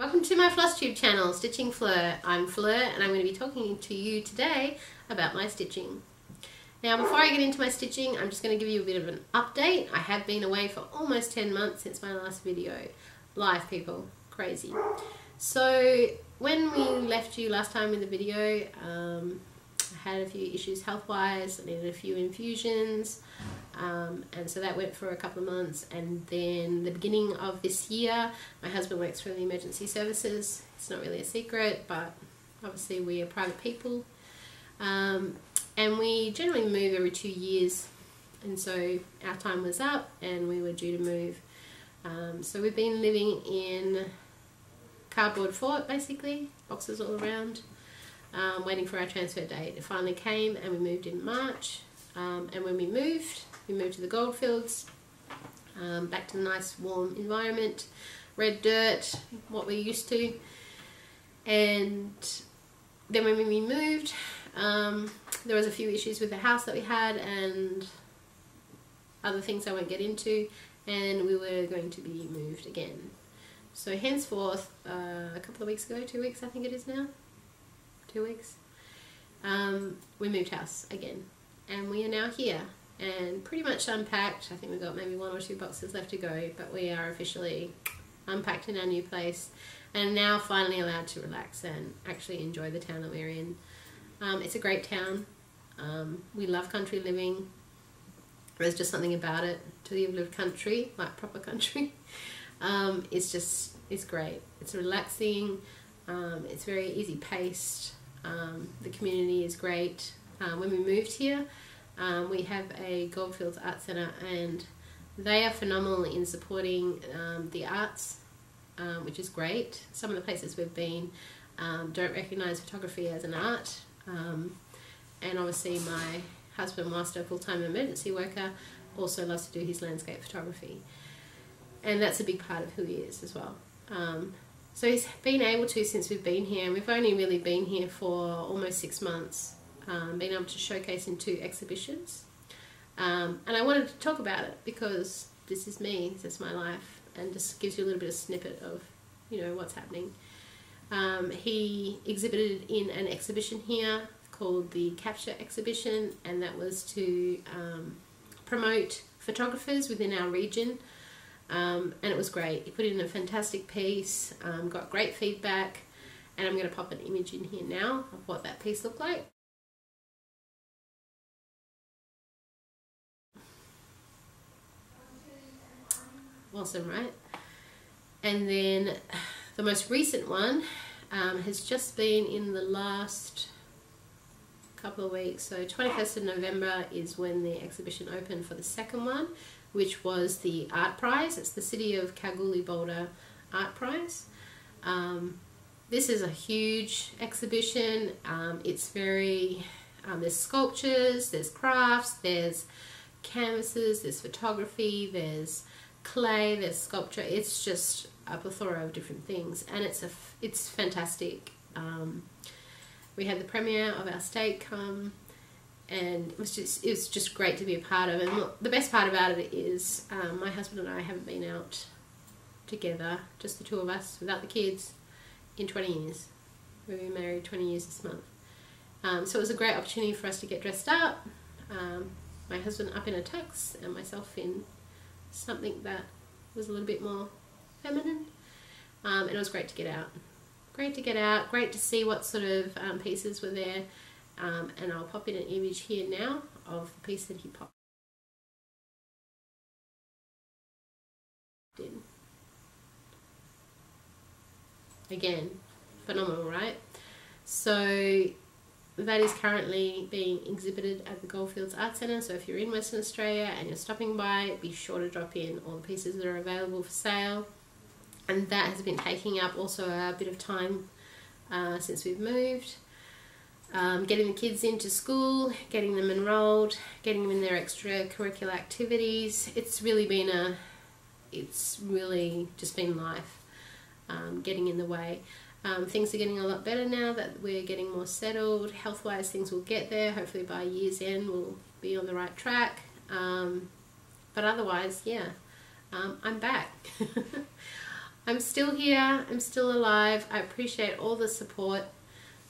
Welcome to my Flosstube channel, Stitching Fleur. I'm Fleur and I'm going to be talking to you today about my stitching. Now before I get into my stitching, I'm just going to give you a bit of an update. I have been away for almost 10 months since my last video. Life, people. Crazy. So when we left you last time in the video, I had a few issues health-wise. I needed a few infusions. And so that went for a couple of months, and then the beginning of this year, my husband works for the emergency services. It's not really a secret, but obviously we are private people, and we generally move every 2 years, and so our time was up and we were due to move. So we've been living in cardboard fort, basically, boxes all around, waiting for our transfer date. It finally came and we moved in March, and when we moved to the goldfields, back to the nice warm environment, red dirt, what we're used to. And then when we moved, there was a few issues with the house that we had and other things I won't get into, and we were going to be moved again. So henceforth, a couple of weeks ago, 2 weeks I think it is now, 2 weeks, we moved house again, and we are now here and pretty much unpacked. I think we've got maybe 1 or 2 boxes left to go, but we are officially unpacked in our new place and now finally allowed to relax and actually enjoy the town that we're in. It's a great town. We love country living. There's just something about it to live country, like proper country. It's great. It's relaxing. It's very easy paced. The community is great. When we moved here, we have a Goldfields Art Centre, and they are phenomenal in supporting the arts, which is great. Some of the places we've been don't recognise photography as an art, and obviously my husband, whilst a full-time emergency worker, also loves to do his landscape photography, and that's a big part of who he is as well. So he's been able to, since we've been here, and we've only really been here for almost 6 months, been able to showcase in 2 exhibitions, and I wanted to talk about it because this is me, this is my life, and just gives you a little bit of snippet of, you know, what's happening. He exhibited in an exhibition here called the Capture Exhibition, and that was to promote photographers within our region, and it was great. He put in a fantastic piece, got great feedback, and I'm going to pop an image in here now of what that piece looked like. Awesome, right? And then the most recent one has just been in the last couple of weeks. So 21st of November is when the exhibition opened for the second one, which was the Art Prize. It's the City of Kalgoorlie-Boulder Art Prize. This is a huge exhibition. It's very, there's sculptures, there's crafts, there's canvases, there's photography, there's clay, there's sculpture. It's just a plethora of different things, and it's fantastic. We had the premiere of our steak come, and it was just great to be a part of. And look, the best part about it is my husband and I haven't been out together, just the 2 of us without the kids, in 20 years. We've been married 20 years this month. So it was a great opportunity for us to get dressed up. My husband up in a tux and myself in something that was a little bit more feminine, and it was great to get out. Great to get out, great to see what sort of pieces were there, and I'll pop in an image here now of the piece that he popped in. Again, phenomenal, right? So that is currently being exhibited at the Goldfields Art Centre, so if you're in Western Australia and you're stopping by, be sure to drop in all the pieces that are available for sale. And that has been taking up also a bit of time since we've moved. Getting the kids into school, getting them enrolled, getting them in their extracurricular activities. It's really just been life getting in the way. Things are getting a lot better now that we're getting more settled. Health-wise, things will get there. Hopefully by year's end we'll be on the right track. But otherwise, yeah, I'm back. I'm still here, I'm still alive. I appreciate all the support.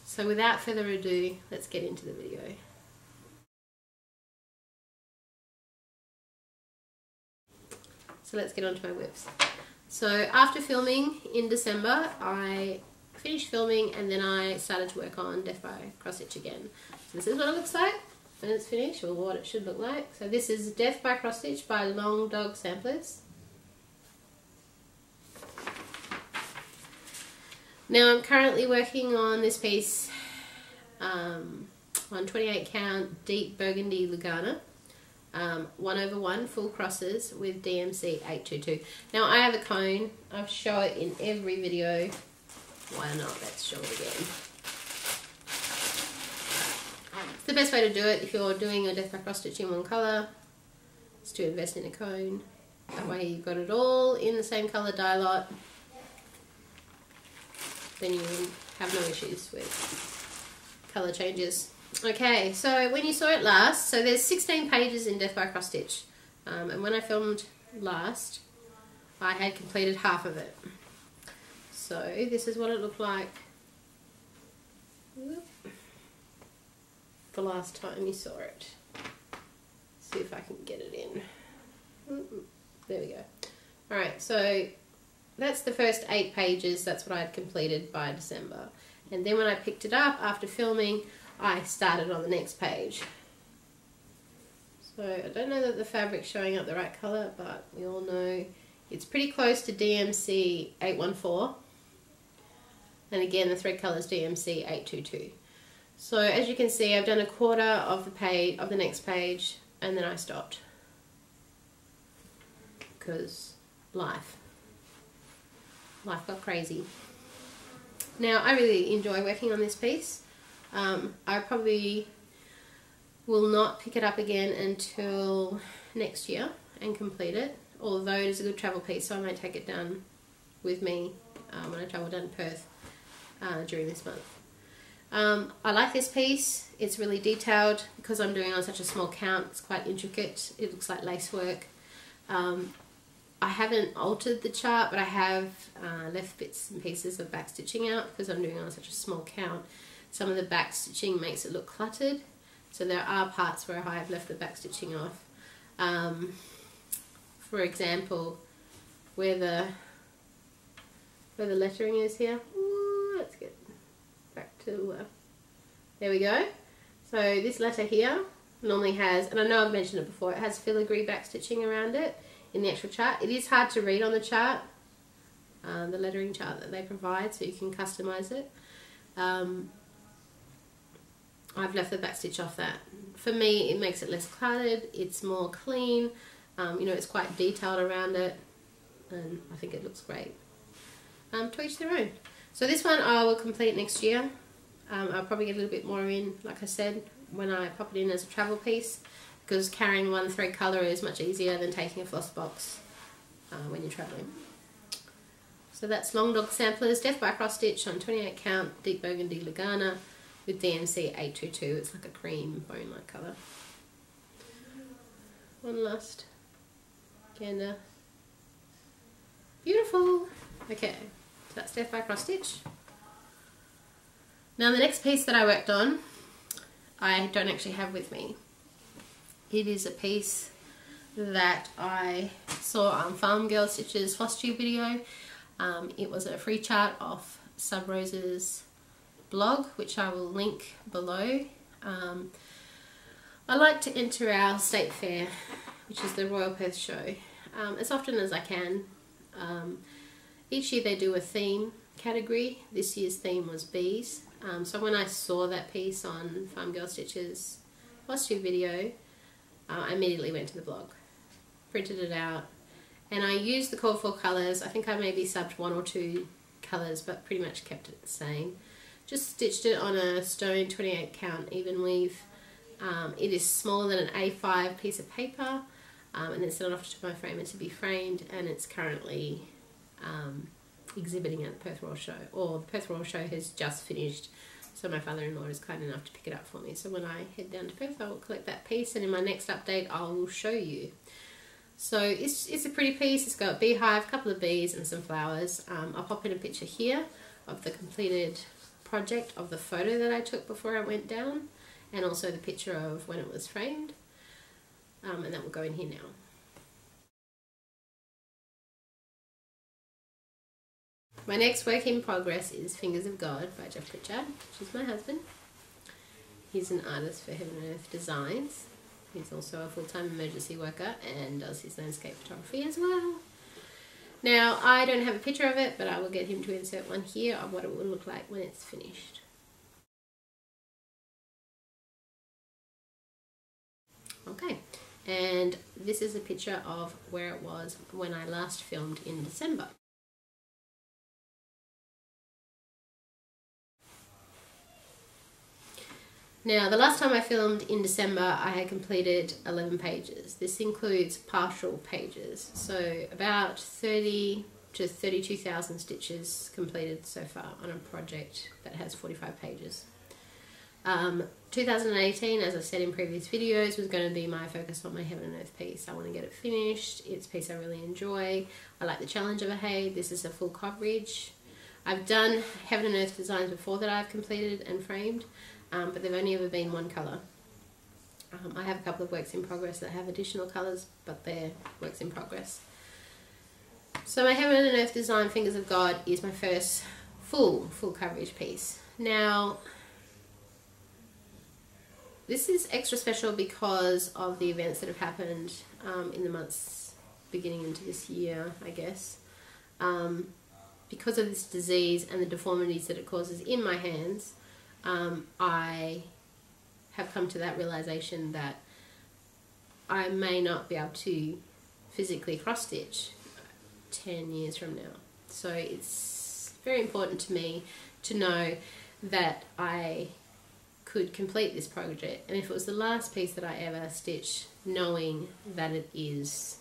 So without further ado, let's get into the video. So let's get on to my whips. So after filming in December, I finished filming and then I started to work on Death by Cross Stitch again. So this is what it looks like when it's finished, or what it should look like. So this is Death by Cross Stitch by Long Dog Samplers. Now I'm currently working on this piece on 28 count deep burgundy Lugana. 1/1 full crosses with DMC 822. Now I have a cone. I've shown it in every video. Why not? Let's show it again. It's the best way to do it if you're doing a Death by Cross Stitch in one colour, is to invest in a cone. That way you've got it all in the same colour dye lot. Then you have no issues with colour changes. Okay, so when you saw it last, so there's 16 pages in Death by Cross Stitch, and when I filmed last, I had completed half of it. So this is what it looked like the last time you saw it. See if I can get it in. There we go. Alright, so that's the first 8 pages. That's what I had completed by December. And then when I picked it up after filming, I started on the next page. So I don't know that the fabric's showing up the right colour, but we all know it's pretty close to DMC 814. And again, the thread colour is DMC 822. So as you can see, I've done a quarter of the page, of the next page, and then I stopped. Because life got crazy. Now I really enjoy working on this piece. I probably will not pick it up again until next year and complete it, although it is a good travel piece, so I might take it down with me when I travel down to Perth during this month. I like this piece. It's really detailed because I'm doing on such a small count. It's quite intricate. It looks like lace work. I haven't altered the chart, but I have left bits and pieces of back stitching out because I'm doing on such a small count. Some of the back stitching makes it look cluttered, so there are parts where I have left the back stitching off. For example, where the lettering is here. Ooh, let's get back to there we go. So this letter here normally has, and I know I've mentioned it before, it has filigree back stitching around it in the actual chart. It is hard to read on the chart, the lettering chart that they provide, so you can customize it. I've left the back stitch off that. For me, it makes it less cluttered, it's more clean, you know, it's quite detailed around it, and I think it looks great. To each their own. So this one I will complete next year. I'll probably get a little bit more in, like I said, when I pop it in as a travel piece, because carrying one thread colour is much easier than taking a floss box when you're travelling. So that's Long Dog Samplers, Death by Cross Stitch on 28 count, deep burgundy Lugana with DMC 822. It's like a cream bone-like colour. One last gander. Beautiful. Okay, so that's Death by Cross Stitch. Now the next piece that I worked on, I don't actually have with me. It is a piece that I saw on Farm Girl Stitch's Flosstube video. It was a free chart off Sub Rose's blog, which I will link below. I like to enter our state fair, which is the Royal Perth Show, as often as I can. Each year they do a theme category. This year's theme was bees. So when I saw that piece on Farm Girl Stitch's Flosstube video, I immediately went to the blog, printed it out, and I used the called for colours. I think I maybe subbed 1 or 2 colours, but pretty much kept it the same. Just stitched it on a stone 28 count even weave. It is smaller than an A5 piece of paper, and then sent it off to my framer to be framed, and it's currently exhibiting at the Perth Royal Show, or the Perth Royal Show has just finished, so my father-in-law is kind enough to pick it up for me. So when I head down to Perth, I will collect that piece, and in my next update I will show you. So it's a pretty piece. It's got a beehive, a couple of bees and some flowers. I'll pop in a picture here of the completed project of the photo that I took before I went down, and also the picture of when it was framed, and that will go in here now. My next work in progress is Fingers of God by Jeff Pritchard, which is my husband. He's an artist for Heaven and Earth Designs. He's also a full-time emergency worker and does his landscape photography as well. Now, I don't have a picture of it, but I will get him to insert one here of what it will look like when it's finished. Okay, and this is a picture of where it was when I last filmed in December. Now, the last time I filmed in December, I had completed 11 pages. This includes partial pages, so about 30 to 32,000 stitches completed so far on a project that has 45 pages. 2018, as I've said in previous videos, was going to be my focus on my Heaven and Earth piece. I want to get it finished. It's a piece I really enjoy. I like the challenge of a hay. This is a full coverage. I've done Heaven and Earth designs before that I've completed and framed, but they've only ever been one colour. I have a couple of works in progress that have additional colours, but they're works in progress. So my Heaven and Earth design, Fingers of God, is my first full coverage piece. Now, this is extra special because of the events that have happened in the months beginning into this year, I guess. Because of this disease and the deformities that it causes in my hands, I have come to that realization that I may not be able to physically cross stitch 10 years from now. So it's very important to me to know that I could complete this project, and if it was the last piece that I ever stitch, knowing that it is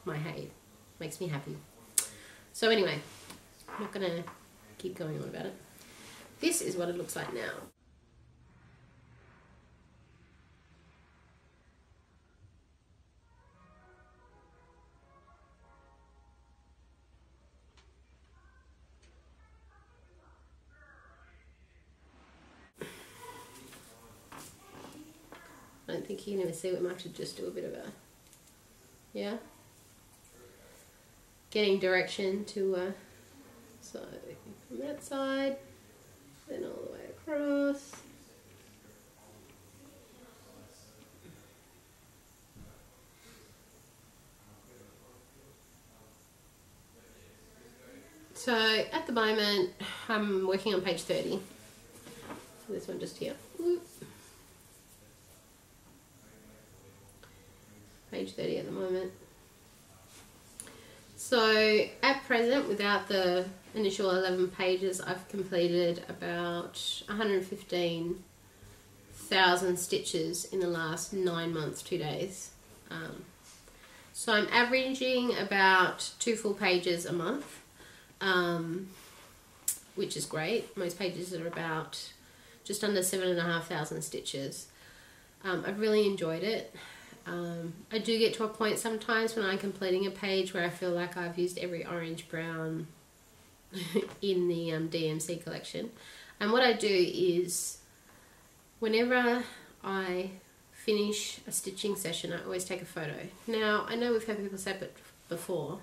my hay makes me happy. So anyway, I'm not going to keep going on about it. This is what it looks like now. I don't think you can even see, we might have to just do a bit of a, yeah, getting direction to, so from that side, then all the way across. So at the moment, I'm working on page 30. So this one just here. Page 30 at the moment. So at present, without the initial 11 pages, I've completed about 115,000 stitches in the last 9 months, 2 days. So I'm averaging about 2 full pages a month, which is great. Most pages are about just under 7,500 stitches. I've really enjoyed it. I do get to a point sometimes when I'm completing a page where I feel like I've used every orange brown in the DMC collection. And what I do is, whenever I finish a stitching session, I always take a photo. Now, I know we've had people say it before,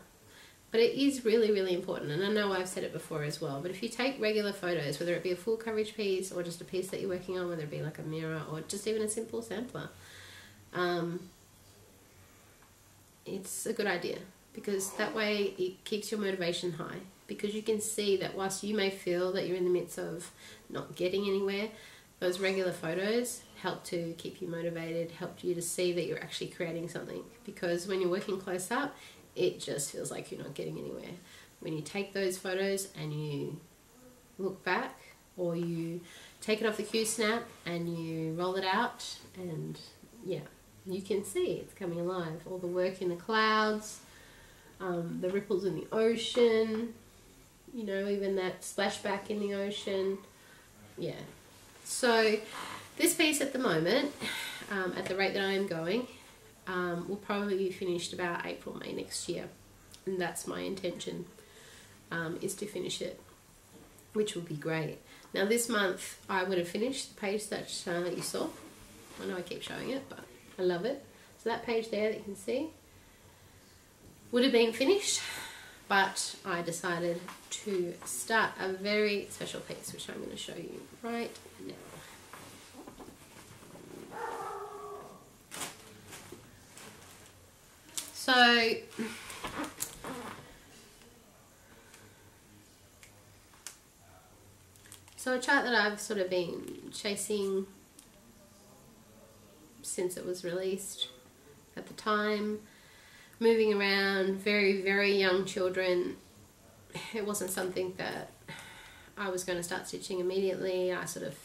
but it is really, really important. And I know I've said it before as well, but if you take regular photos, whether it be a full coverage piece or just a piece that you're working on, whether it be like a mirror or just even a simple sampler, it's a good idea, because that way it keeps your motivation high, because you can see that whilst you may feel that you're in the midst of not getting anywhere, those regular photos help to keep you motivated, help you to see that you're actually creating something, because when you're working close up, it just feels like you're not getting anywhere. When you take those photos and you look back, or you take it off the Q-snap and you roll it out, and yeah, you can see it's coming alive. All the work in the clouds, the ripples in the ocean, you know, even that splashback in the ocean. Yeah. So this piece at the moment, at the rate that I am going, will probably be finished about April, May next year. And that's my intention, is to finish it, which will be great. Now this month I would have finished the page that you saw. I know I keep showing it, but I love it. So that page there that you can see would have been finished, but I decided to start a very special piece, which I'm going to show you right now. So a chart that I've sort of been chasing since it was released at the time, moving around, very, very young children. It wasn't something that I was going to start stitching immediately. I sort of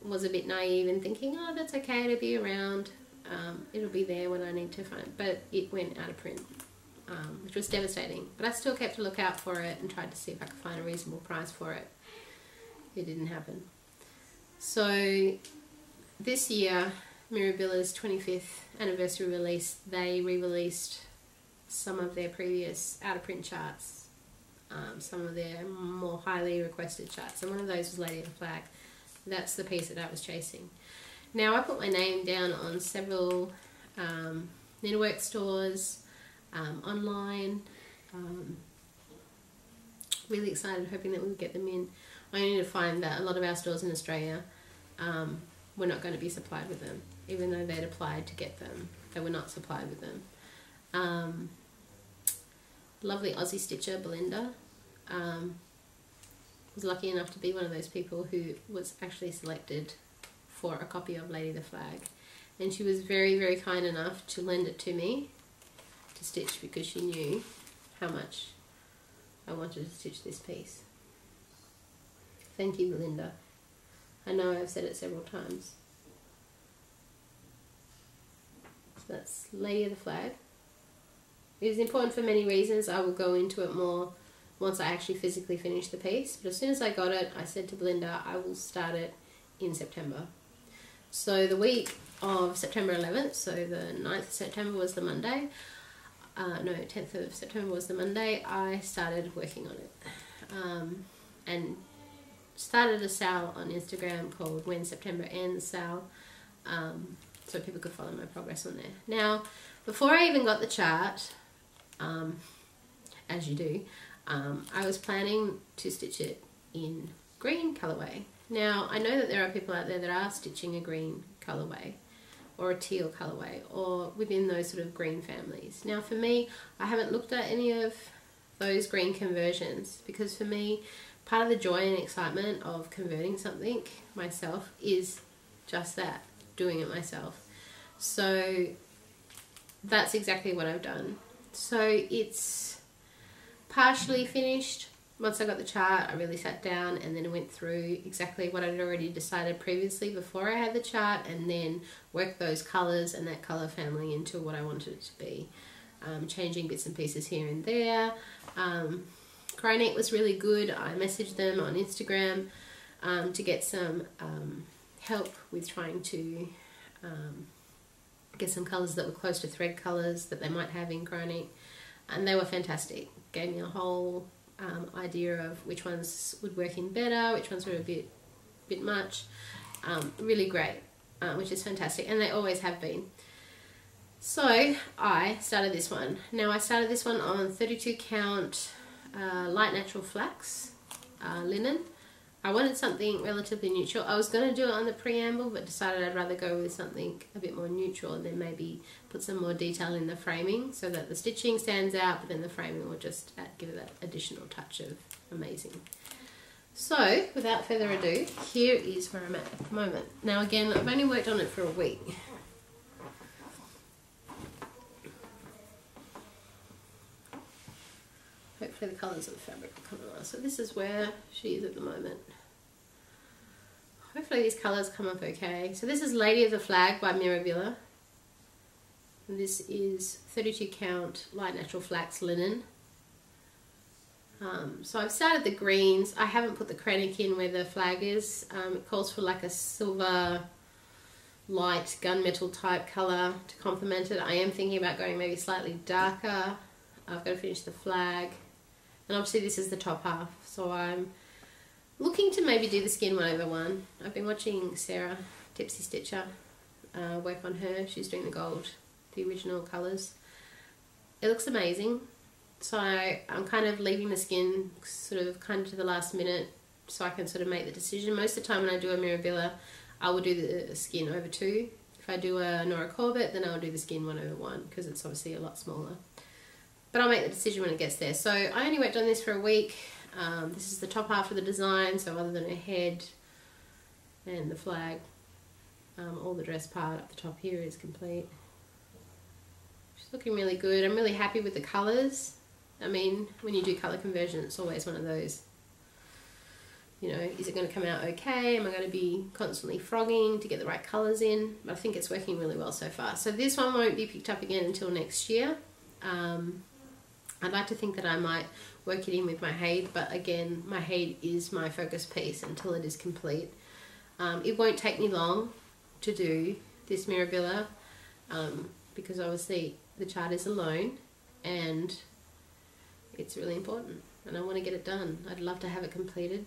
was a bit naive in thinking, oh, that's okay to be around. It'll be there when I need to find it. But it went out of print, which was devastating. But I still kept a lookout for it and tried to see if I could find a reasonable price for it. It didn't happen. So this year, Mirabilla's 25th anniversary release, they re-released some of their previous out-of-print charts, some of their more highly requested charts, and one of those was Lady of the Flag. That's the piece that I was chasing. Now I put my name down on several knitwork stores, online, really excited, hoping that we would get them in. Only to find that a lot of our stores in Australia were not going to be supplied with them. Even though they'd applied to get them, they were not supplied with them. Lovely Aussie stitcher Belinda was lucky enough to be one of those people who was actually selected for a copy of Lady of the Flag, and she was very, very kind enough to lend it to me to stitch because she knew how much I wanted to stitch this piece. Thank you, Belinda. I know I've said it several times. So that's Lady of the Flag. It is important for many reasons. I will go into it more once I actually physically finish the piece. But as soon as I got it, I said to Belinda, I will start it in September. So the week of September 11th, so the 9th of September was the Monday. No, 10th of September was the Monday. I started working on it. And started a sale on Instagram called When September Ends Sale, so people could follow my progress on there. Now, before I even got the chart, as you do, I was planning to stitch it in green colourway. Now, I know that there are people out there that are stitching a green colourway or a teal colourway or within those sort of green families. Now, for me, I haven't looked at any of those green conversions because for me, part of the joy and excitement of converting something myself is just that, doing it myself. So that's exactly what I've done. So it's partially finished. Once I got the chart, I really sat down and then went through exactly what I'd already decided previously before I had the chart, and then worked those colours and that colour family into what I wanted it to be. Changing bits and pieces here and there. Cryonet was really good. I messaged them on Instagram to get some help with trying to get some colours that were close to thread colours that they might have in Cryonet, and they were fantastic. Gave me a whole idea of which ones would work in better, which ones were a bit much. Really great, which is fantastic, and they always have been. So I started this one. Now I started this one on 32 count light natural flax linen. I wanted something relatively neutral. I was going to do it on the preamble, but decided I'd rather go with something a bit more neutral and then maybe put some more detail in the framing so that the stitching stands out, but then the framing will just give it that additional touch of amazing. So without further ado, here is where I'm at the moment. Now again, I've only worked on it for a week. Hopefully the colours of the fabric will come on. So this is where she is at the moment. Hopefully these colours come up okay. So this is Lady of the Flag by Mirabilla. And this is 32 count light natural flax linen. So I've started the greens. I haven't put the Kreinik in where the flag is. It calls for like a silver light gunmetal type colour to complement it. I am thinking about going maybe slightly darker. I've got to finish the flag, and obviously this is the top half, so I'm looking to maybe do the skin 1/1. I've been watching Sarah Tipsy Stitcher work on her. She's doing the gold, the original colours. It looks amazing, so I'm kind of leaving the skin sort of kind of to the last minute so I can sort of make the decision. Most of the time when I do a Mirabilla, I will do the skin over 2. If I do a Nora Corbett, then I'll do the skin 1/1 because it's obviously a lot smaller. But I'll make the decision when it gets there. So I only worked on this for a week. This is the top half of the design, so other than her head and the flag, all the dress part up the top here is complete. She's looking really good. I'm really happy with the colours. I mean, when you do colour conversion, it's always one of those, you know, is it going to come out okay? Am I going to be constantly frogging to get the right colours in? But I think it's working really well so far. So this one won't be picked up again until next year. I'd like to think that I might work it in with my Haid, but again, my Haid is my focus piece until it is complete. It won't take me long to do this Mirabilla because obviously the chart is alone and it's really important and I want to get it done. I'd love to have it completed.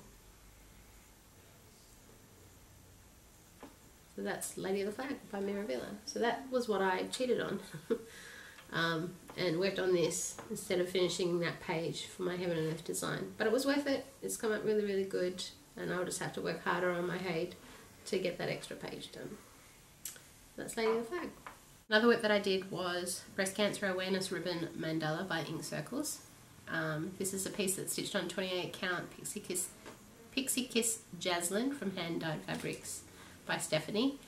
So that's Lady of the Flag by Mirabilla. So that was what I cheated on. And worked on this instead of finishing that page for my Heaven and Earth design. But it was worth it. It's come out really, really good, and I'll just have to work harder on my Haid to get that extra page done. That's Lady of the Flag. Another work that I did was Breast Cancer Awareness Ribbon Mandala by Ink Circles. This is a piece that's stitched on 28 count Pixie Kiss Jaslyn from Hand Dyed Fabrics by Stephanie.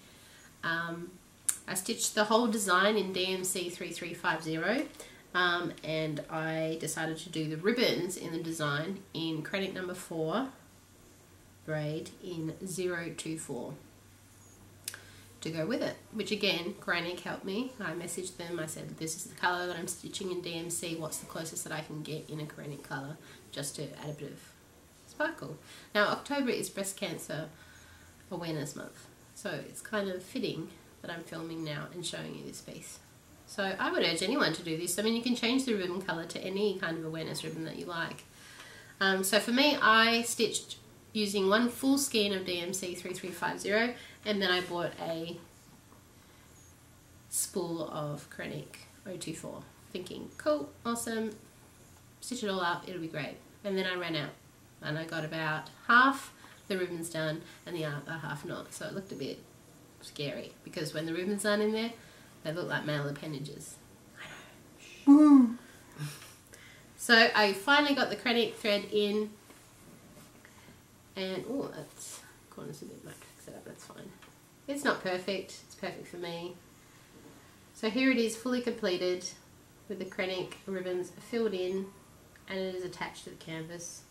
I stitched the whole design in DMC 3350 and I decided to do the ribbons in the design in Krennic number 4 braid in 024 to go with it, which again, Krennic helped me. I messaged them, I said this is the colour that I'm stitching in DMC, what's the closest that I can get in a Krennic colour just to add a bit of sparkle. Now October is Breast Cancer Awareness Month, so it's kind of fitting that I'm filming now and showing you this piece. So I would urge anyone to do this. I mean, you can change the ribbon colour to any kind of awareness ribbon that you like. So for me, I stitched using one full skein of DMC 3350 and then I bought a spool of Krennic 024 thinking, cool, awesome, stitch it all up, it'll be great. And then I ran out and I got about half the ribbons done and the other half not. So it looked a bit scary because when the ribbons aren't in there, they look like male appendages. I know. So I finally got the Krennic thread in, and oh, that's corner's a bit much. Fix it up. That's fine. It's not perfect. It's perfect for me. So here it is, fully completed with the Krennic ribbons filled in, and it is attached to the canvas.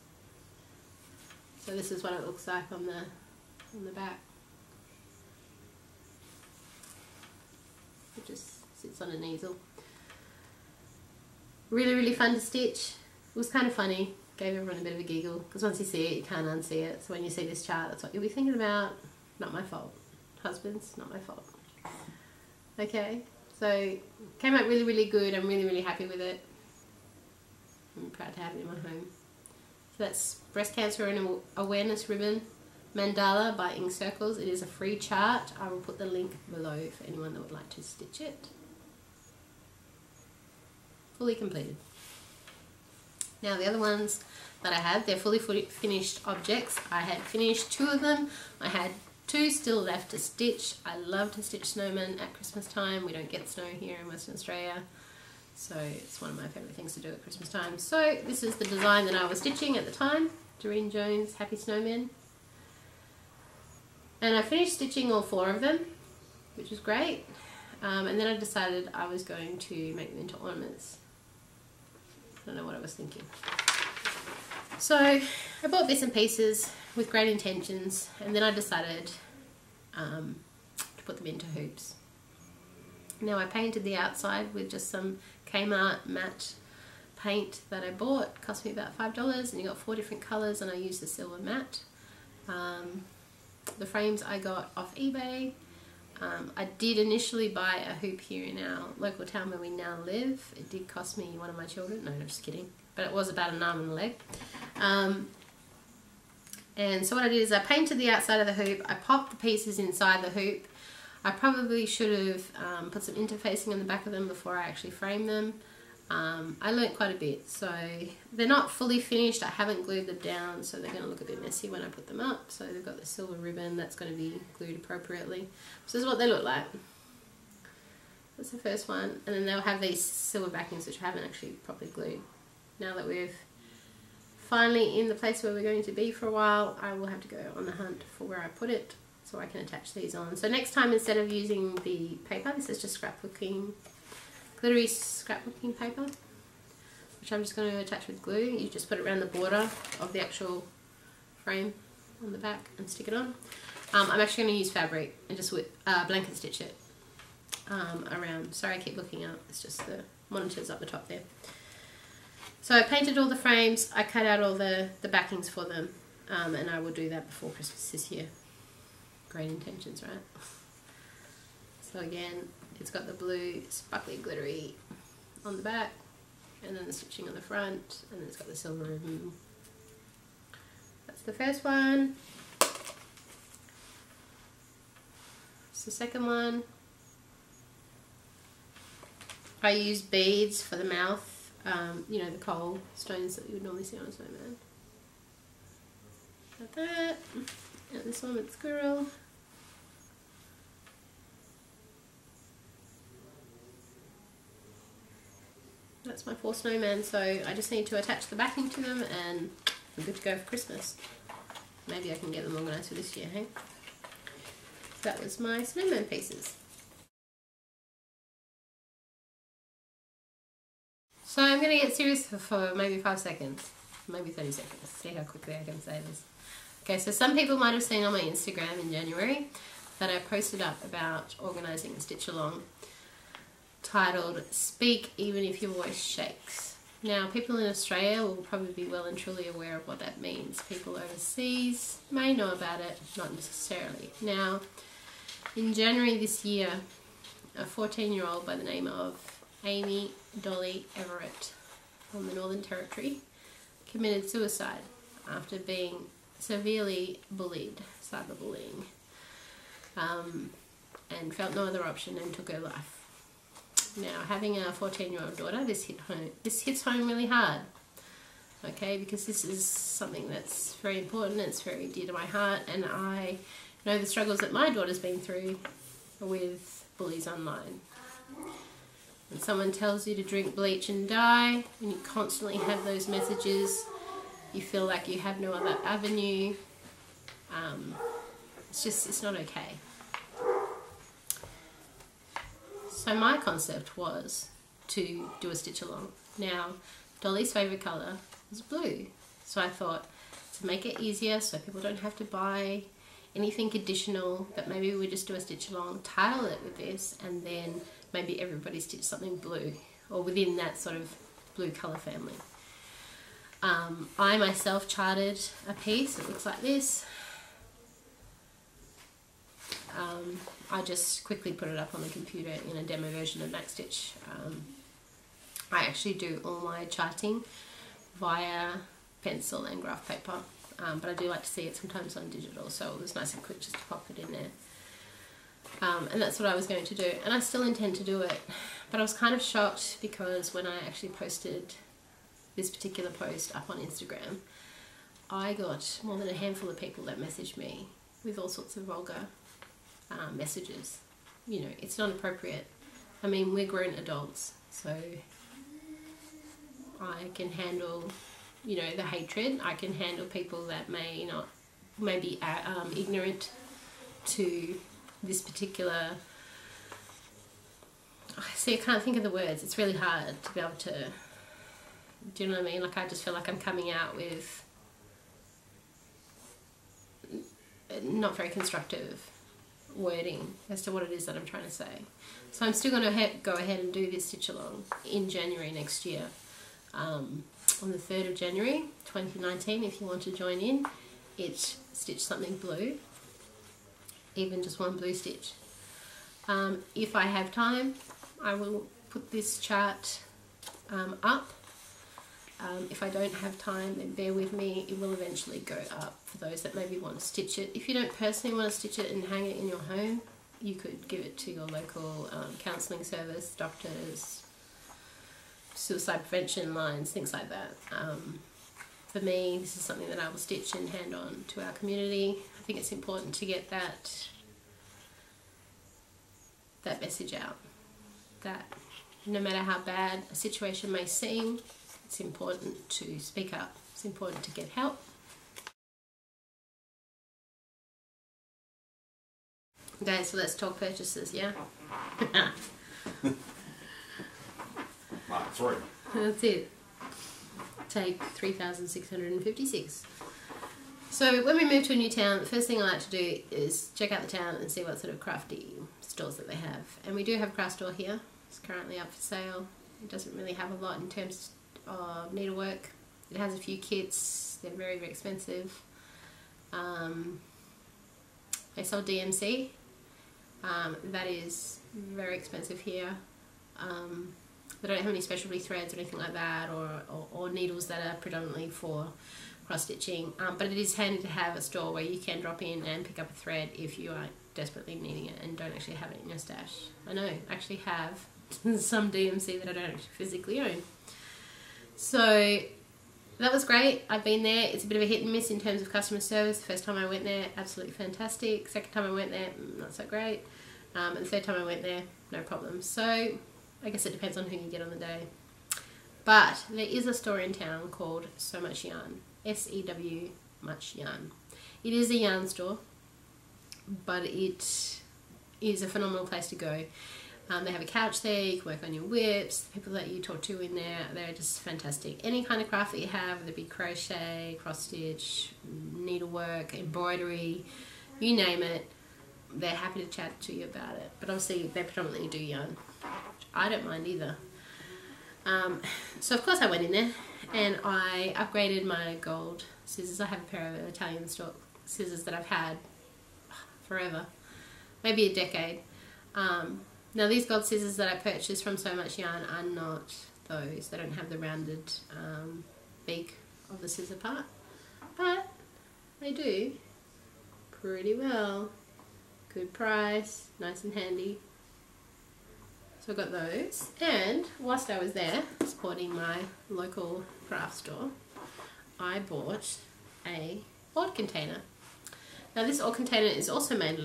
So this is what it looks like on the back. It just sits on an easel. Really, really fun to stitch. It was kind of funny. Gave everyone a bit of a giggle because once you see it, you can't unsee it. So when you see this chart, that's what you'll be thinking about. Not my fault. Husbands, not my fault. Okay, so came out really, really good. I'm really, really happy with it. I'm proud to have it in my home. So that's Breast Cancer Awareness Ribbon Mandala by Ink Circles. It is a free chart. I will put the link below for anyone that would like to stitch it. Fully completed. Now the other ones that I had, they're fully finished objects. I had finished 2 of them. I had 2 still left to stitch. I love to stitch snowmen at Christmas time. We don't get snow here in Western Australia, so it's one of my favourite things to do at Christmas time. So this is the design that I was stitching at the time. Doreen Jones, Happy Snowmen. And I finished stitching all 4 of them, which was great. And then I decided I was going to make them into ornaments. I don't know what I was thinking. So I bought bits and pieces with great intentions, and then I decided to put them into hoops. Now I painted the outside with just some Kmart matte paint that I bought. It cost me about $5, and you got 4 different colours, and I used the silver matte. The frames I got off eBay. I did initially buy a hoop here in our local town where we now live. It did cost me one of my children. No, I'm just kidding. But it was about an arm and a leg. And so what I did is I painted the outside of the hoop. I popped the pieces inside the hoop. I probably should have put some interfacing on the back of them before I actually framed them. I learnt quite a bit, so they're not fully finished. I haven't glued them down, so they're going to look a bit messy when I put them up. So they've got the silver ribbon that's going to be glued appropriately. So this is what they look like. That's the first one, and then they'll have these silver backings which I haven't actually properly glued. Now that we've finally in the place where we're going to be for a while, I will have to go on the hunt for where I put it so I can attach these on. So next time, instead of using the paper, this is just scrapbooking, glittery scrapbooking paper, which I'm just going to attach with glue. You just put it around the border of the actual frame on the back and stick it on. I'm actually going to use fabric and just blanket stitch it around. Sorry, I keep looking up. It's just the monitors up the top there. So I painted all the frames. I cut out all the backings for them, and I will do that before Christmas this year. Great intentions, right? So again, it's got the blue sparkly glittery on the back, and then the stitching on the front, and then it's got the silver ribbon. That's the first one. It's the second one. I use beads for the mouth, you know, the coal stones that you would normally see on a snowman. Got that. And this one with squirrel. That's my 4 snowmen, so I just need to attach the backing to them and I'm good to go for Christmas. Maybe I can get them organised for this year, hey? So that was my snowman pieces. So I'm going to get serious for maybe 5 seconds, maybe 30 seconds, see how quickly I can say this. Okay, so some people might have seen on my Instagram in January that I posted up about organising a stitch along titled Speak Even If Your Voice Shakes. Now, people in Australia will probably be well and truly aware of what that means. People overseas may know about it, not necessarily. Now, in January this year, a 14-year-old by the name of Amy Dolly Everett from the Northern Territory committed suicide after being severely bullied, cyberbullying, and felt no other option and took her life. Now, having a 14-year-old daughter, this hits home really hard, okay, because this is something that's very important, it's very dear to my heart, and I know the struggles that my daughter's been through with bullies online. When someone tells you to drink bleach and die, and you constantly have those messages, you feel like you have no other avenue, it's not okay. So my concept was to do a stitch along. Now, Dolly's favourite colour is blue, so I thought to make it easier so people don't have to buy anything additional, but maybe we just do a stitch along, title it with this, and then maybe everybody stitch something blue, or within that sort of blue colour family. I myself charted a piece that looks like this. I just quickly put it up on the computer in a demo version of MaxStitch. I actually do all my charting via pencil and graph paper, but I do like to see it sometimes on digital, so it was nice and quick just to pop it in there. And that's what I was going to do, and I still intend to do it, but I was kind of shocked because when I actually posted this particular post up on Instagram, I got more than a handful of people that messaged me with all sorts of vulgar messages. You know, it's not appropriate. I mean, we're grown adults, so I can handle, you know, the hatred. I can handle people that may be ignorant to this particular, see, I can't think of the words. It's really hard to be able to, do you know what I mean? Like, I just feel like I'm coming out with not very constructive wording as to what it is that I'm trying to say. So I'm still going to go ahead and do this stitch along in January next year. On the 3rd of January 2019, if you want to join in, it's Stitch Something Blue, even just one blue stitch. If I have time, I will put this chart up. If I don't have time, then bear with me, it will eventually go up for those that maybe want to stitch it. If you don't personally want to stitch it and hang it in your home, you could give it to your local counselling service, doctors, suicide prevention lines, things like that. For me, this is something that I will stitch and hand on to our community. I think it's important to get that message out, that no matter how bad a situation may seem, it's important to speak up. It's important to get help. Okay, so let's talk purchases, yeah? Mark 3. That's it. Take 3,656. So when we move to a new town, the first thing I like to do is check out the town and see what sort of crafty stores that they have. And we do have a craft store here. It's currently up for sale. It doesn't really have a lot in terms of needlework. It has a few kits. They're very, very expensive. They sell DMC. That is very expensive here. They don't have any specialty threads or anything like that, or needles that are predominantly for cross stitching, but it is handy to have a store where you can drop in and pick up a thread if you are desperately needing it and don't actually have it in your stash. I know, I actually have some DMC that I don't actually physically own. So that was great. I've been there. It's a bit of a hit and miss in terms of customer service. The first time I went there, absolutely fantastic. Second time I went there, not so great. And the third time I went there, no problem. So I guess it depends on who you get on the day. But there is a store in town called So Much Yarn. S-E-W Much Yarn. It is a yarn store, but it is a phenomenal place to go. They have a couch there, you can work on your whips, the people that you talk to in there, they're just fantastic. Any kind of craft that you have, whether it be crochet, cross stitch, needlework, embroidery, you name it, they're happy to chat to you about it. But obviously they predominantly do yarn. I don't mind either. So of course I went in there and I upgraded my gold scissors. I have a pair of Italian stock scissors that I've had forever, maybe a decade. Now these gold scissors that I purchased from So Much Yarn are not those. They don't have the rounded beak of the scissor part, but they do pretty well. Good price, nice and handy. So I got those, and whilst I was there supporting my local craft store, I bought a odd container. Now this odd container is also made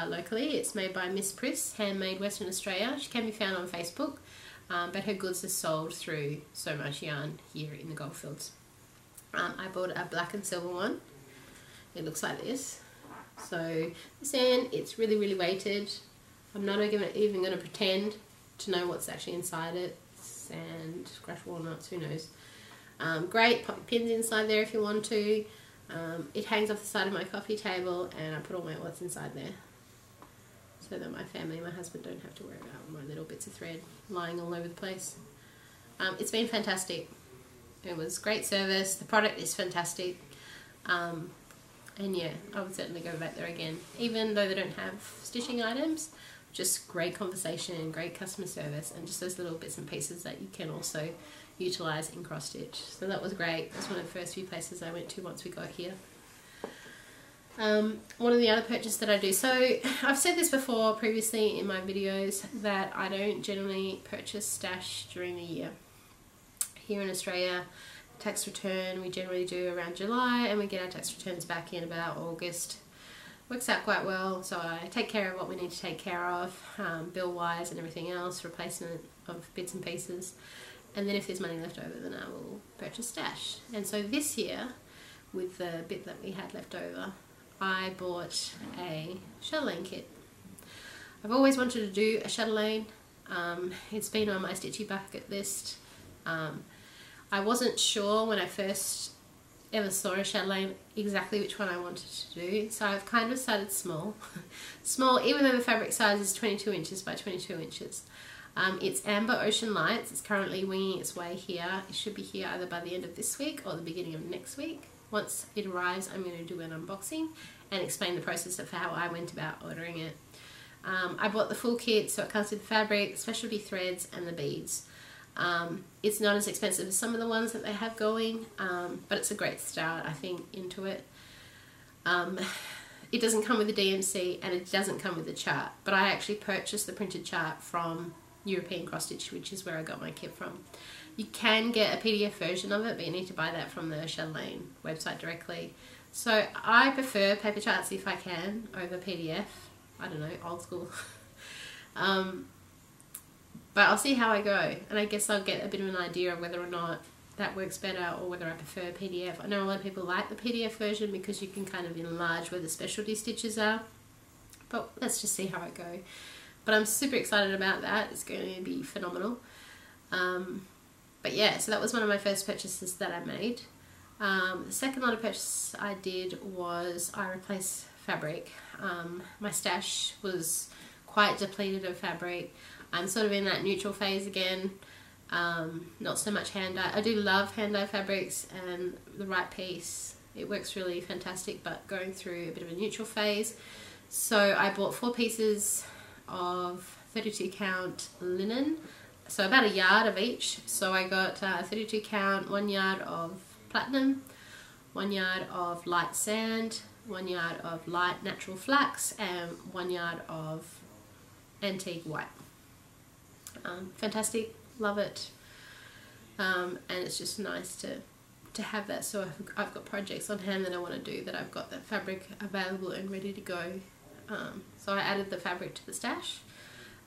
locally. It's made by Miss Priss, Handmade Western Australia. She can be found on Facebook, but her goods are sold through So Much Yarn here in the Goldfields. I bought a black and silver one. It looks like this. So this end, it's really, really weighted. I'm not even going to pretend to know what's actually inside it. Sand, crushed walnuts, who knows. Great, pop your pins inside there if you want to. It hangs off the side of my coffee table, and I put all my what's inside there so that my family and my husband don't have to worry about my little bits of thread lying all over the place. It's been fantastic. It was great service. The product is fantastic. And yeah, I would certainly go back there again. Even though they don't have stitching items, just great conversation, great customer service, and just those little bits and pieces that you can also utilise in cross stitch. So that was great. That's one of the first few places I went to once we got here. One of the other purchases that I do, so I've said this before previously in my videos, that I don't generally purchase stash during the year. Here in Australia, tax return we generally do around July, and we get our tax returns back in about August. Works out quite well, so I take care of what we need to take care of, bill wise and everything else, replacement of bits and pieces, and then if there's money left over, then I will purchase stash. And so this year, with the bit that we had left over, I bought a chatelaine kit. I've always wanted to do a chatelaine. It's been on my stitchy bucket list. I wasn't sure when I first ever saw a chatelaine exactly which one I wanted to do, so I've kind of started small. Small, even though the fabric size is 22 inches by 22 inches. It's Amber Ocean Lights. It's currently winging its way here. It should be here either by the end of this week or the beginning of next week. Once it arrives, I'm going to do an unboxing and explain the process of how I went about ordering it. I bought the full kit, so it comes with the fabric, specialty threads and the beads. It's not as expensive as some of the ones that they have going, but it's a great start, I think, into it. It doesn't come with a DMC and it doesn't come with a chart, but I actually purchased the printed chart from European Cross Stitch, which is where I got my kit from. You can get a PDF version of it, but you need to buy that from the Chatelaine website directly. So I prefer paper charts if I can over PDF. I don't know, old school. But I'll see how I go, and I guess I'll get a bit of an idea of whether or not that works better or whether I prefer PDF. I know a lot of people like the PDF version because you can kind of enlarge where the specialty stitches are, but let's just see how I go. But I'm super excited about that. It's going to be phenomenal. But yeah, so that was one of my first purchases that I made. The second lot of purchases I did was I replaced fabric. My stash was quite depleted of fabric. I'm sort of in that neutral phase again. Not so much hand dye. I do love hand dye fabrics, and the right piece, it works really fantastic, but going through a bit of a neutral phase. So I bought 4 pieces of 32 count linen, so about a yard of each. So I got 32 count, 1 yard of platinum, 1 yard of light sand, 1 yard of light natural flax, and 1 yard of antique white. Fantastic, love it, and it's just nice to have that. So I've got projects on hand that I want to do, that I've got that fabric available and ready to go. So I added the fabric to the stash.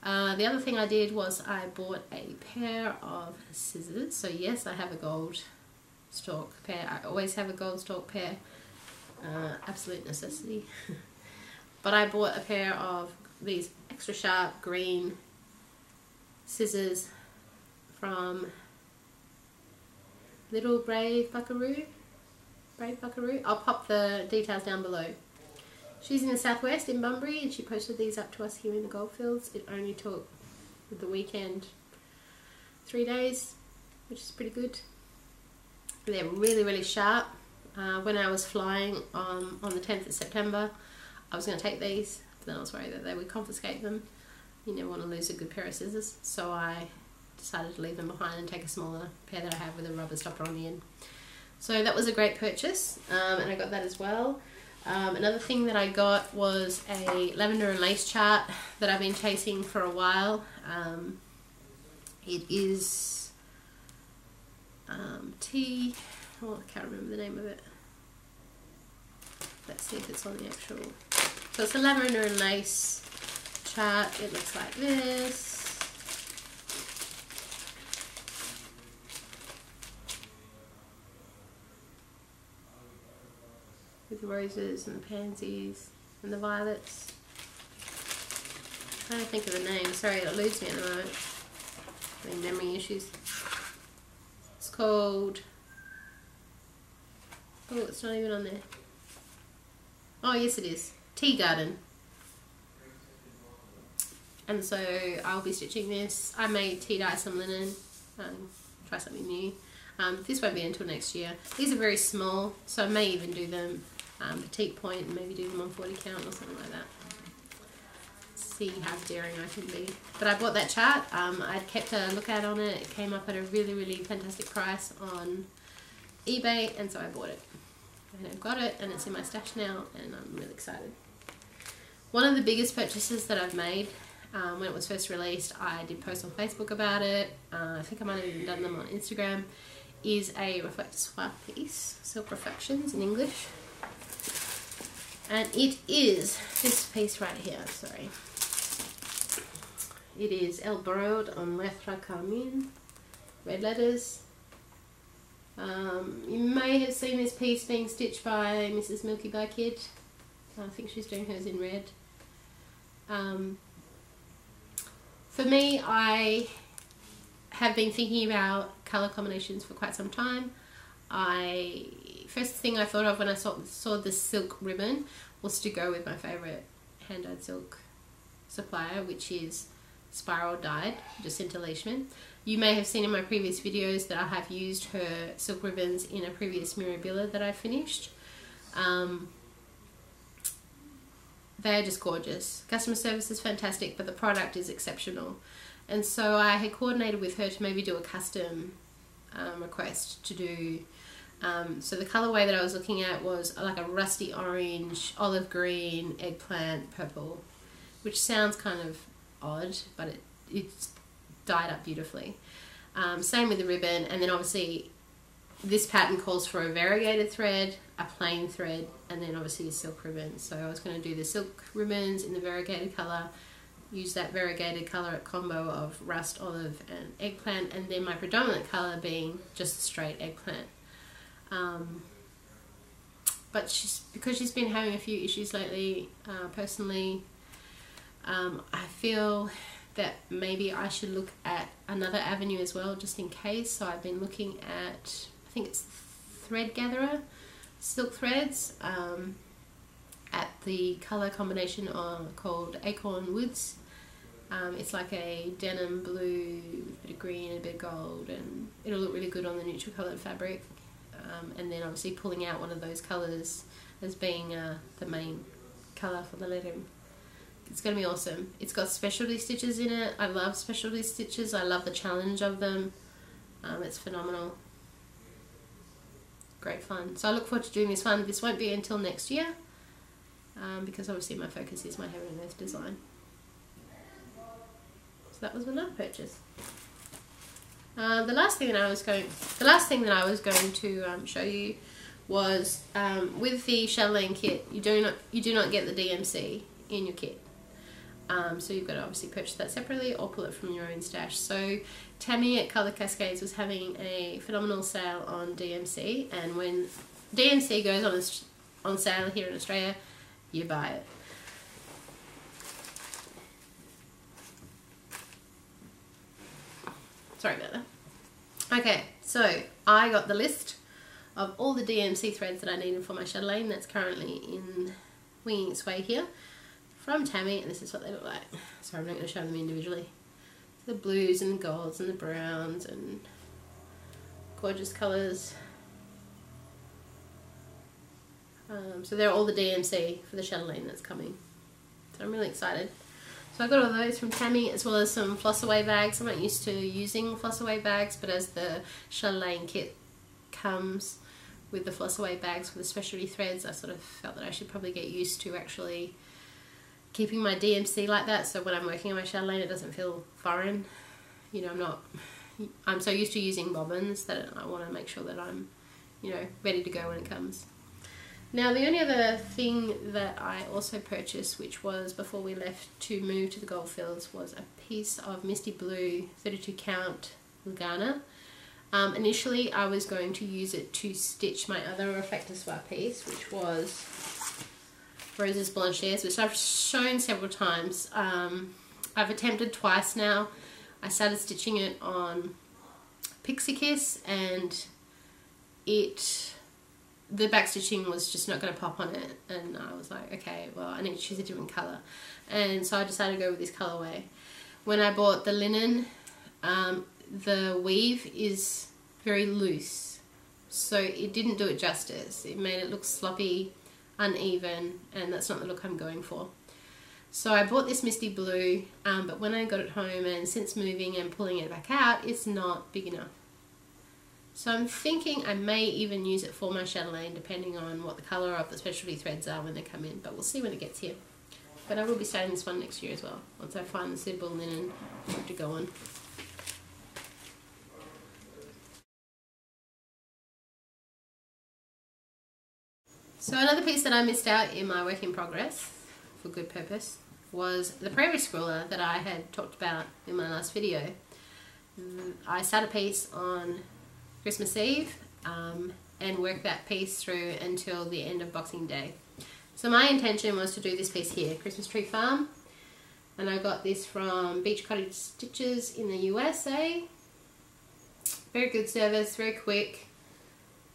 The other thing I did was I bought a pair of scissors. So yes, I have a gold stalk pair. I always have a gold stalk pair, absolute necessity. But I bought a pair of these extra sharp green scissors from Little Brave Buckaroo. I'll pop the details down below. She's in the southwest in Bunbury, and she posted these up to us here in the Goldfields. It only took, with the weekend, 3 days, which is pretty good. They're really, really sharp. When I was flying on the 10th of September, I was going to take these, but then I was worried that they would confiscate them. You never want to lose a good pair of scissors, so I decided to leave them behind and take a smaller pair that I have with a rubber stopper on the end. So that was a great purchase, and I got that as well. Another thing that I got was a lavender and lace chart that I've been chasing for a while. It is I can't remember the name of it. Let's see if it's on the actual. So it's a lavender and lace chart. It looks like this. With the roses and the pansies and the violets. I'm trying to think of the name. Sorry, it eludes me at the moment. Having memory issues. It's called... Oh, it's not even on there. Oh, yes it is. Tea Garden. And so I'll be stitching this. I may tea dye some linen. Try something new. This won't be until next year. These are very small, so I may even do them petite point and maybe do them on 40 count or something like that. See how daring I can be. But I bought that chart. I'd kept a lookout on it. It came up at a really, really fantastic price on eBay, and so I bought it. And I've got it, and it's in my stash now, and I'm really excited. One of the biggest purchases that I've made, when it was first released, I did post on Facebook about it. I think I might have even done them on Instagram. Is a reflector swap piece, Silk Reflections in English. And it is this piece right here, sorry. It is El Borrowed on Lettre Carmine, red letters. You may have seen this piece being stitched by Mrs. Milky Bar Kid. I think she's doing hers in red. For me, I have been thinking about colour combinations for quite some time. First thing I thought of when I saw the silk ribbon was to go with my favourite hand-dyed silk supplier, which is Spiral Dyed, Jacinta Leishman. You may have seen in my previous videos that I have used her silk ribbons in a previous Mirabilla that I finished. they're just gorgeous. Customer service is fantastic, but the product is exceptional. And so I had coordinated with her to maybe do a custom request to do. So the colorway that I was looking at was like a rusty orange, olive green, eggplant, purple, which sounds kind of odd, but it's dyed up beautifully. Same with the ribbon, and then obviously this pattern calls for a variegated thread, a plain thread, and then obviously a silk ribbon. So I was going to do the silk ribbons in the variegated colour, use that variegated colour combo of rust, olive and eggplant, and then my predominant colour being just the straight eggplant. But because she's been having a few issues lately, personally, I feel that maybe I should look at another avenue as well, just in case. So I've been looking at, I think it's Thread Gatherer, silk threads, at the colour combination called Acorn Woods. It's like a denim blue, a bit of green, and a bit of gold, and it'll look really good on the neutral coloured fabric. And then obviously pulling out one of those colours as being the main colour for the lettering. It's going to be awesome. It's got specialty stitches in it. I love specialty stitches. I love the challenge of them. It's phenomenal. Great fun. So I look forward to doing this one. This won't be until next year, because obviously my focus is my Heaven and Earth design. So that was another purchase. The last thing that I was going to show you was with the chatelaine kit. You do not get the DMC in your kit. So you've got to obviously purchase that separately or pull it from your own stash. So Tammy at Colour Cascades was having a phenomenal sale on DMC, and when DMC goes on sale here in Australia, you buy it. Sorry about that. Okay, so I got the list of all the DMC threads that I needed for my chatelaine that's currently in winging its way here from Tammy, and this is what they look like. Sorry, I'm not going to show them individually. The blues and the golds and the browns and gorgeous colours. So they're all the DMC for the chatelaine that's coming. So I'm really excited. So I got all those from Tammy, as well as some Flossaway bags. I'm not used to using Flossaway bags, but as the chatelaine kit comes with the Flossaway bags with the specialty threads, I sort of felt that I should probably get used to actually keeping my DMC like that, so when I'm working on my chatelaine it doesn't feel foreign. You know, I'm so used to using bobbins that I want to make sure that I'm, you know, ready to go when it comes. Now the only other thing that I also purchased, which was before we left to move to the Goldfields, was a piece of Misty Blue 32 count Lugana. Initially I was going to use it to stitch my other reflector swap piece, which was Roses Blanches, which I've shown several times. I've attempted twice now. I started stitching it on Pixie Kiss, and the back stitching was just not going to pop on it, and I was like, okay, well, I need to choose a different colour, and so I decided to go with this colourway. When I bought the linen, the weave is very loose, so it didn't do it justice. It made it look sloppy, uneven, and that's not the look I'm going for. So I bought this Misty Blue, but when I got it home and since moving and pulling it back out, it's not big enough. So I'm thinking I may even use it for my chatelaine, depending on what the colour of the specialty threads are when they come in, but we'll see when it gets here. But I will be starting this one next year as well, once I find the suitable linen to go on. So another piece that I missed out in my work in progress, for good purpose, was the prairie scroller that I had talked about in my last video. I started a piece on Christmas Eve and worked that piece through until the end of Boxing Day. So my intention was to do this piece here, Christmas Tree Farm, and I got this from Beach Cottage Stitches in the USA. Very good service, very quick,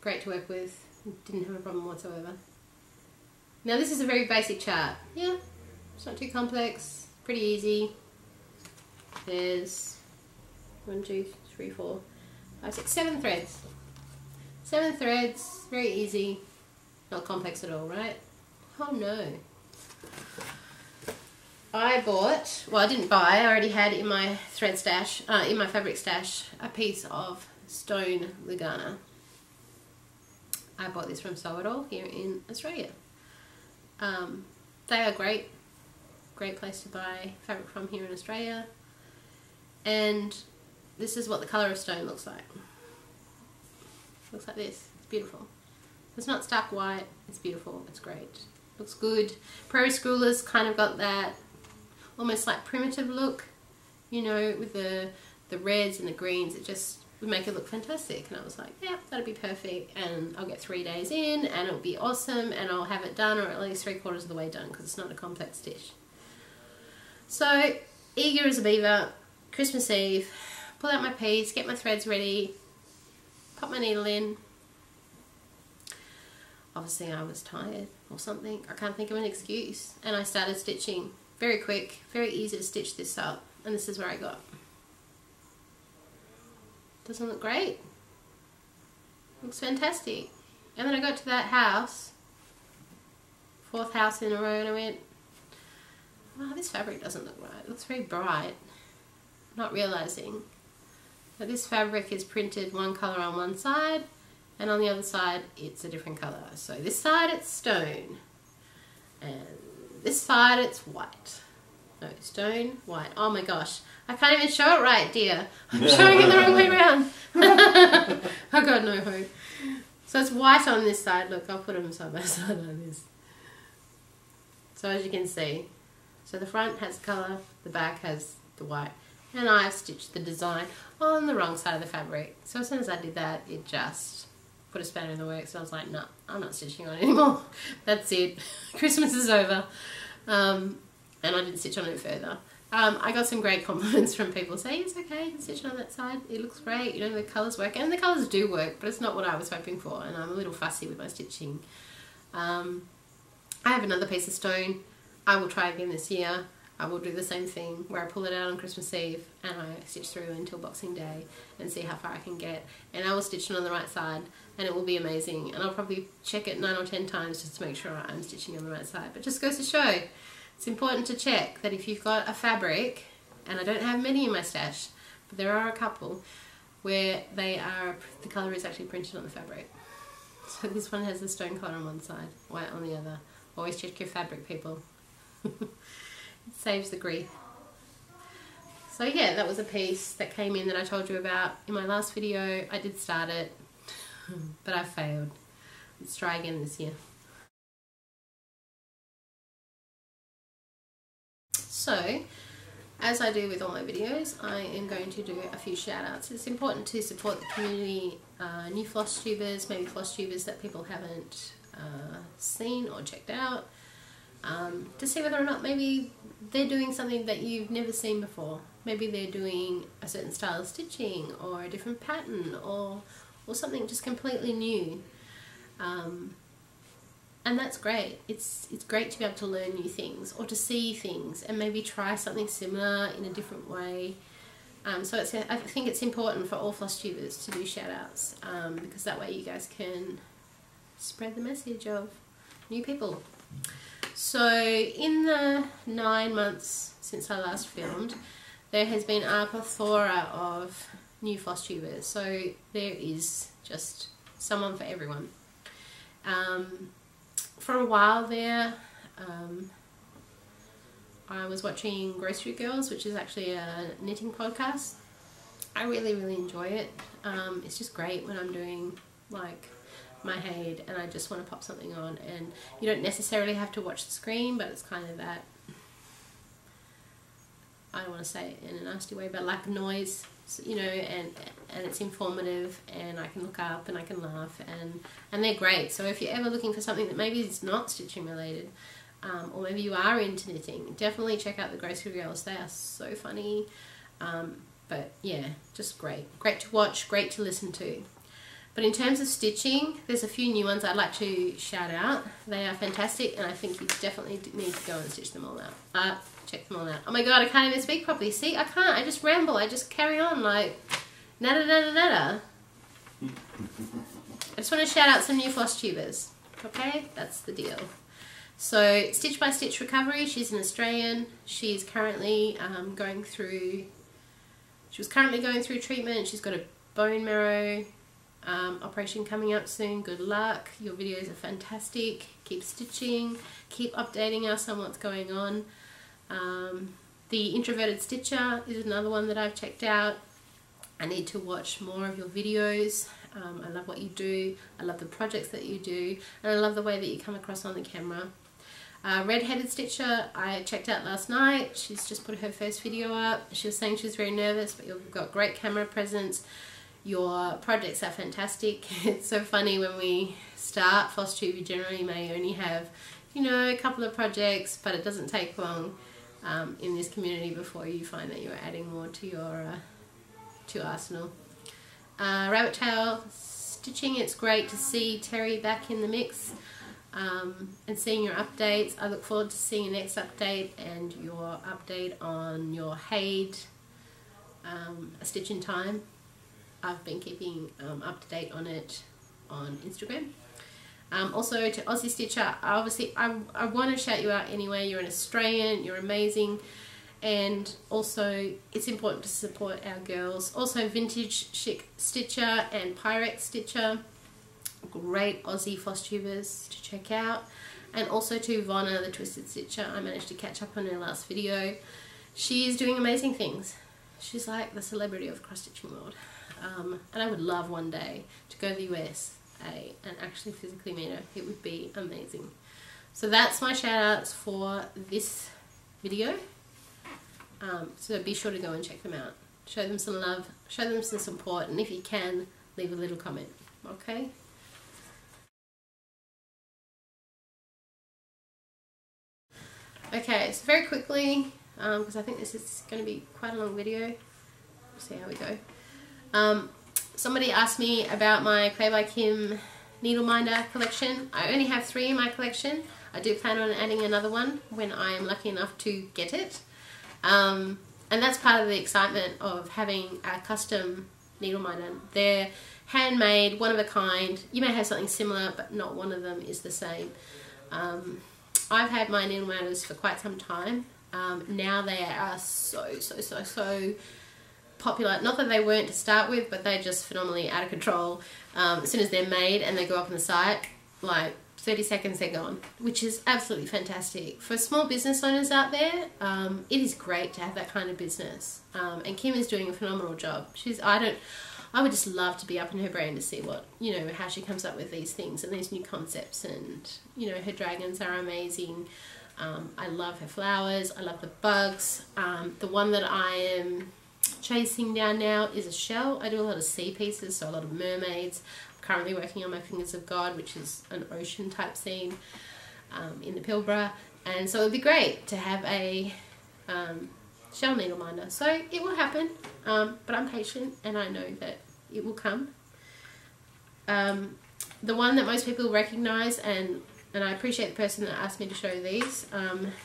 great to work with, didn't have a problem whatsoever. Now this is a very basic chart. Yeah, it's not too complex, pretty easy. There's 1, 2, 3, 4, 5, 6, 7 threads. 7 threads, very easy, not complex at all, right? Oh no. I bought, well I didn't buy, I already had in my thread stash, in my fabric stash, a piece of stone Lugana. I bought this from Sew It All here in Australia. They are great place to buy fabric from here in Australia. And this is what the colour of stone looks like. Looks like this. It's beautiful. It's not stark white, it's beautiful, it's great. Looks good. Prairie Schoolers kind of got that almost like primitive look, you know, with the reds and the greens. It just would make it look fantastic. And I was like, yeah, that'd be perfect. And I'll get 3 days in and it'll be awesome and I'll have it done, or at least 3/4 of the way done, because it's not a complex stitch. So, eager as a beaver, Christmas Eve, pull out my piece, get my threads ready, pop my needle in. Obviously I was tired or something. I can't think of an excuse. And I started stitching. Very quick, very easy to stitch this up. And this is where I got. Doesn't look great? Looks fantastic. And then I got to that house, 4th house in a row, and I went, oh, this fabric doesn't look right. It looks very bright. Not realizing that this fabric is printed one colour on one side, and on the other side it's a different colour. So this side it's stone, and this side it's white. No, stone, white. Oh my gosh, I can't even show it right, dear. I'm showing it the wrong way around. I got no hope. So it's white on this side. Look, I'll put them side by side like this. So as you can see, so the front has colour, the back has the white, and I've stitched the design on the wrong side of the fabric. So as soon as I did that, it just put a spanner in the works. So I was like, no, I'm not stitching on it anymore. That's it. Christmas is over. And I didn't stitch on it further. I got some great compliments from people saying, it's okay, you can stitch on that side. It looks great, you know, the colours work. And the colours do work, but it's not what I was hoping for. And I'm a little fussy with my stitching. I have another piece of stone. I will try again this year. I will do the same thing where I pull it out on Christmas Eve and I stitch through until Boxing Day and see how far I can get. And I will stitch it on the right side and it will be amazing. And I'll probably check it 9 or 10 times just to make sure I'm stitching on the right side. But just goes to show, it's important to check that if you've got a fabric, and I don't have many in my stash, but there are a couple where they are, the colour is actually printed on the fabric. So this one has the stone colour on one side, white on the other. Always check your fabric, people. It saves the grief. So yeah, that was a piece that came in that I told you about in my last video. I did start it, but I failed. Let's try again this year. So, as I do with all my videos, I am going to do a few shout outs. It's important to support the community, new floss tubers, maybe floss tubers that people haven't seen or checked out, to see whether or not maybe they're doing something that you've never seen before. Maybe they're doing a certain style of stitching or a different pattern or something just completely new. And that's great. It's great to be able to learn new things or to see things and maybe try something similar in a different way. So I think it's important for all floss tubers to do shout outs, because that way you guys can spread the message of new people. So in the 9 months since I last filmed, there has been a plethora of new floss tubers. So there is just someone for everyone. For a while there, I was watching Grocery Girls, which is actually a knitting podcast. I really enjoy it. It's just great when I'm doing like my Haid and I just want to pop something on, and you don't necessarily have to watch the screen, but it's kind of that, I don't want to say it in a nasty way, but like noise, you know, and it's informative, and I can look up and I can laugh, and they're great. So if you're ever looking for something that maybe is not stitching related, or maybe you are into knitting, definitely check out the Grocery Girls. They are so funny, but yeah, just great to watch, great to listen to. But in terms of stitching, there's a few new ones I'd like to shout out. They are fantastic, and I think you definitely need to go and stitch them all out. Check them all out. Oh my god, I can't even speak properly. See, I can't. I just ramble. I just carry on like nada nada nada. I just want to shout out some new floss tubers. Okay, that's the deal. So Stitch by Stitch Recovery, she's an Australian. She's currently going through treatment. She's got a bone marrow operation coming up soon. Good luck. Your videos are fantastic. Keep stitching. Keep updating us on what's going on. The Introverted Stitcher is another one that I've checked out. I need to watch more of your videos. I love what you do. I love the projects that you do. And I love the way that you come across on the camera. Red-Headed Stitcher, I checked out last night. She's just put her first video up. She was saying she was very nervous, but you've got great camera presence. Your projects are fantastic. It's so funny when we start Flosstube, you generally may only have, you know, a couple of projects, but it doesn't take long in this community before you find that you're adding more to your arsenal. Rabbit Tail Stitching, it's great to see Terry back in the mix. And seeing your updates. I look forward to seeing your next update and your update on your Haid A Stitch in Time. I've been keeping up to date on it on Instagram. Also to Aussie Stitcher, I want to shout you out anyway. You're an Australian, you're amazing, and also it's important to support our girls. Also Vintage Chic Stitcher and Pyrex Stitcher. Great Aussie Flosstubers to check out. And also to Vonna the Twisted Stitcher. I managed to catch up on her last video. She is doing amazing things. She's like the celebrity of the cross-stitching world. And I would love one day to go to the USA and actually physically meet her. It would be amazing. So that's my shout outs for this video. So be sure to go and check them out. Show them some love, show them some support, and if you can, leave a little comment. Okay? Okay, so very quickly, because I think this is going to be quite a long video, we'll see how we go. Somebody asked me about my Clay by Kim needle minder collection. I only have 3 in my collection. I do plan on adding another one when I am lucky enough to get it. And that's part of the excitement of having a custom needle minder. They're handmade, one of a kind. You may have something similar, but not one of them is the same. I've had my needle minders for quite some time. Now they are so popular. Not that they weren't to start with, but they're just phenomenally out of control. As soon as they're made and they go up on the site, like 30 seconds they're gone, which is absolutely fantastic. For small business owners out there, it is great to have that kind of business. And Kim is doing a phenomenal job. I would just love to be up in her brain to see what, you know, how she comes up with these things and these new concepts. And, you know, her dragons are amazing. I love her flowers. I love the bugs. The one that I am chasing down now is a shell. I do a lot of sea pieces, so a lot of mermaids. I'm currently working on my Fingers of God, which is an ocean type scene in the Pilbara. And so it would be great to have a shell needle minder. So it will happen, but I'm patient and I know that it will come. The one that most people recognize, and I appreciate the person that asked me to show these,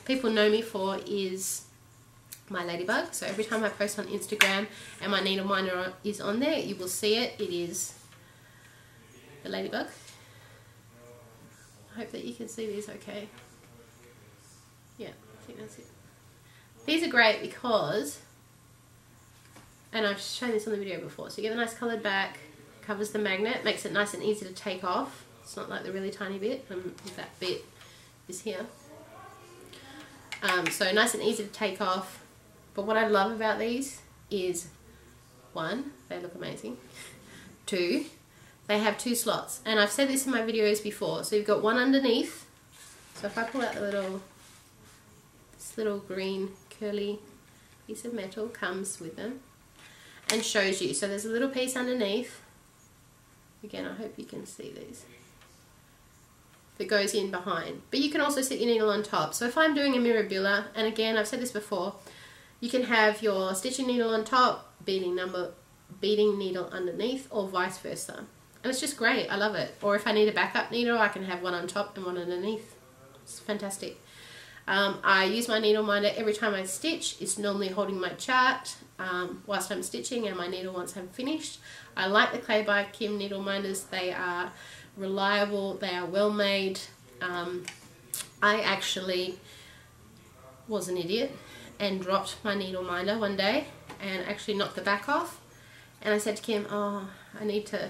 people know me for, is my ladybug. So every time I post on Instagram and my needle minder is on there, you will see it. It is the ladybug. I hope that you can see these okay. Yeah, I think that's it. These are great because, and I've shown this on the video before, so you get a nice coloured back, covers the magnet, makes it nice and easy to take off. It's not like the really tiny bit, and that bit is here. So nice and easy to take off. But what I love about these is, 1, they look amazing. 2, they have 2 slots. And I've said this in my videos before. So you've got one underneath. So if I pull out this little green curly piece of metal comes with them and shows you. So there's a little piece underneath. Again, I hope you can see these. That goes in behind. But you can also sit your needle on top. So if I'm doing a Mirabilla, and again, I've said this before, you can have your stitching needle on top, beading needle underneath, or vice versa. And it's just great. I love it. Or if I need a backup needle, I can have one on top and one underneath. It's fantastic. I use my needle minder every time I stitch. It's normally holding my chart whilst I'm stitching and my needle once I'm finished. I like the Clay by Kim needle minders. They are reliable. They are well made. I actually was an idiot and dropped my needle minder one day and actually knocked the back off. And I said to Kim, oh, I need to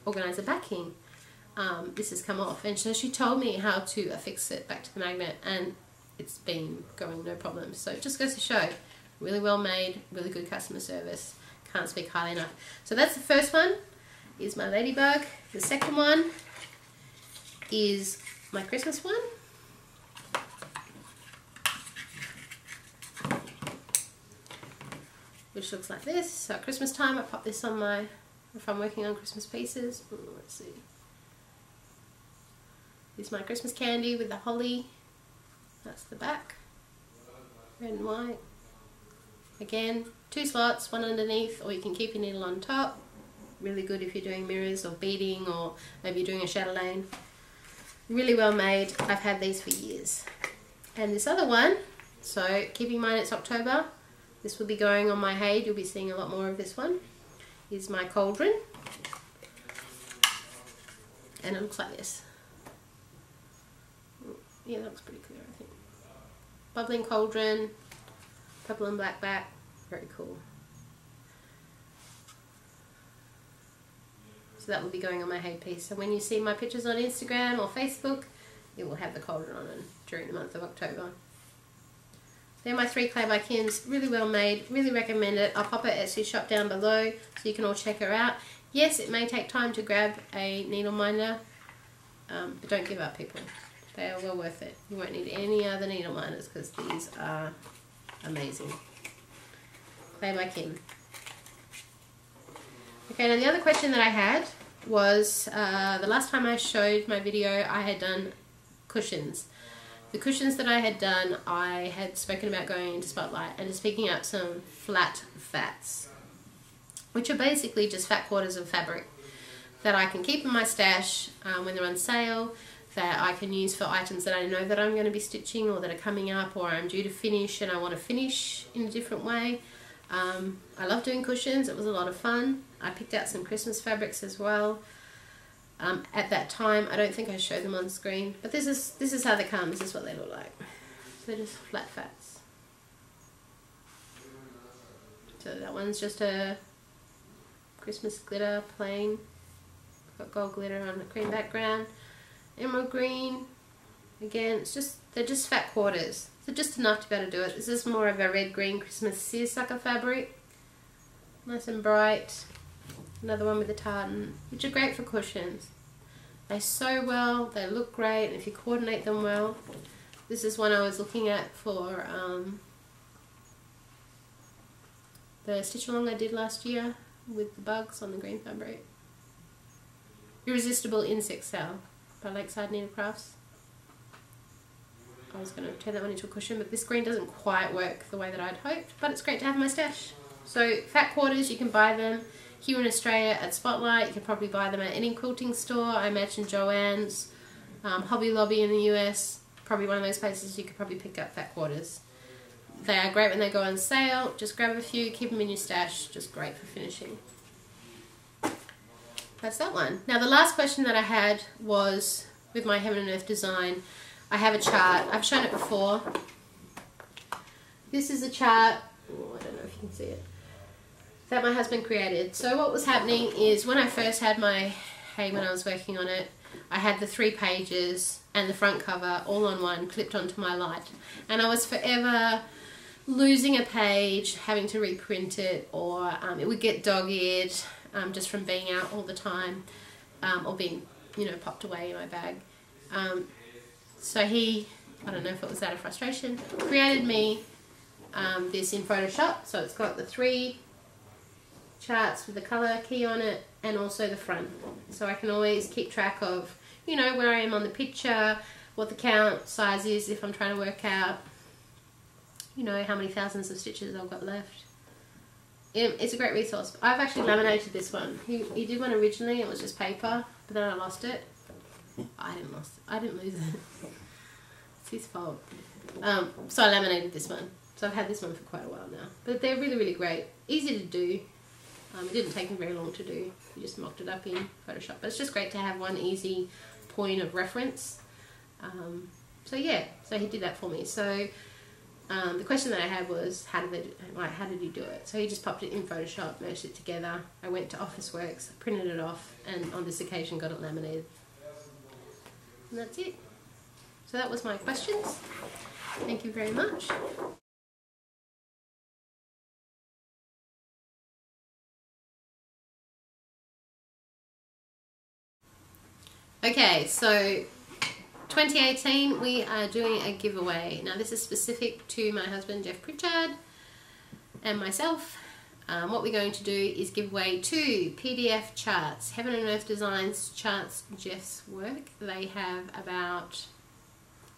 organise the backing. This has come off. And so she told me how to affix it back to the magnet, and it's been going no problem. So it just goes to show, really well made, really good customer service. Can't speak highly enough. So that's the first one, is my ladybug. The second one is my Christmas one. Which looks like this. So at Christmas time I pop this on my, if I'm working on Christmas pieces. Let's see. Here's my Christmas candy with the holly. That's the back. Red and white. Again, 2 slots, one underneath, or you can keep your needle on top. Really good if you're doing mirrors or beading, or maybe you're doing a chatelaine. Really well made. I've had these for years. And this other one, so keeping in mind it's October, this will be going on my Haid. You'll be seeing a lot more of this one. Is my cauldron. And it looks like this. Yeah, that looks pretty clear, I think. Bubbling cauldron, purple and black back. Very cool. So that will be going on my Haid piece. So when you see my pictures on Instagram or Facebook, it will have the cauldron on it during the month of October. They're my 3 Clay by Kims. Really well made. Really recommend it. I'll pop her Etsy shop down below so you can all check her out. Yes, it may take time to grab a needle minder, but don't give up, people. They are well worth it. You won't need any other needle minders because these are amazing. Clay by Kim. Okay, now the other question that I had was, the last time I showed my video, I had done cushions. The cushions that I had done, I had spoken about going into Spotlight and just picking up some flat fats, which are basically just fat quarters of fabric that I can keep in my stash when they're on sale, that I can use for items that I know that I'm going to be stitching or that are coming up, or I'm due to finish and I want to finish in a different way. I love doing cushions. It was a lot of fun. I picked out some Christmas fabrics as well. At that time, I don't think I showed them on screen, but this is how they come. This is what they look like. They're just flat fats. So that one's just a Christmas glitter, plain. Got gold glitter on a cream background. Emerald green. Again, they're just fat quarters. So just enough to be able to do it. This is more of a red-green Christmas seersucker fabric. Nice and bright. Another one with a tartan, which are great for cushions. They sew well, they look great, and if you coordinate them well. This is one I was looking at for the stitch along I did last year with the bugs on the green fabric. Irresistible Insect Cell by Lakeside Needlecrafts. I was going to turn that one into a cushion, but this green doesn't quite work the way that I'd hoped, but it's great to have in my stash. So fat quarters, you can buy them here in Australia at Spotlight. You can probably buy them at any quilting store. I imagine Joann's, Hobby Lobby in the US, probably one of those places you could probably pick up fat quarters. They are great when they go on sale. Just grab a few, keep them in your stash. Just great for finishing. That's that one. Now the last question that I had was with my Heaven and Earth design. I have a chart. I've shown it before. This is a chart. Oh, I don't know if you can see it. That my husband created. So what was happening is when I first had my Haid, when I was working on it, I had the 3 pages and the front cover all on one, clipped onto my light. And I was forever losing a page, having to reprint it, or it would get dog-eared just from being out all the time, or being, you know, popped away in my bag. So he, I don't know if it was out of frustration, created me this in Photoshop. So it's got the 3 charts with the colour key on it, and also the front. So I can always keep track of, you know, where I am on the picture, what the count size is if I'm trying to work out, you know, how many thousands of stitches I've got left. It's a great resource. I've actually laminated this one. He did one originally, it was just paper, but then I lost it. I didn't lose it. It's his fault. So I laminated this one. So I've had this one for quite a while now. But they're really, really great. Easy to do. It didn't take me very long to do. You just mocked it up in Photoshop. But it's just great to have one easy point of reference. so yeah, so he did that for me. So the question that I had was, how did you do it? So he just popped it in Photoshop, merged it together. I went to Officeworks, printed it off, and on this occasion got it laminated. And that's it. So that was my questions. Thank you very much. Okay, so 2018 we are doing a giveaway. Now this is specific to my husband Jeff Pritchard and myself. What we're going to do is give away 2 PDF charts, Heaven and Earth Designs charts, Jeff's work. They have about,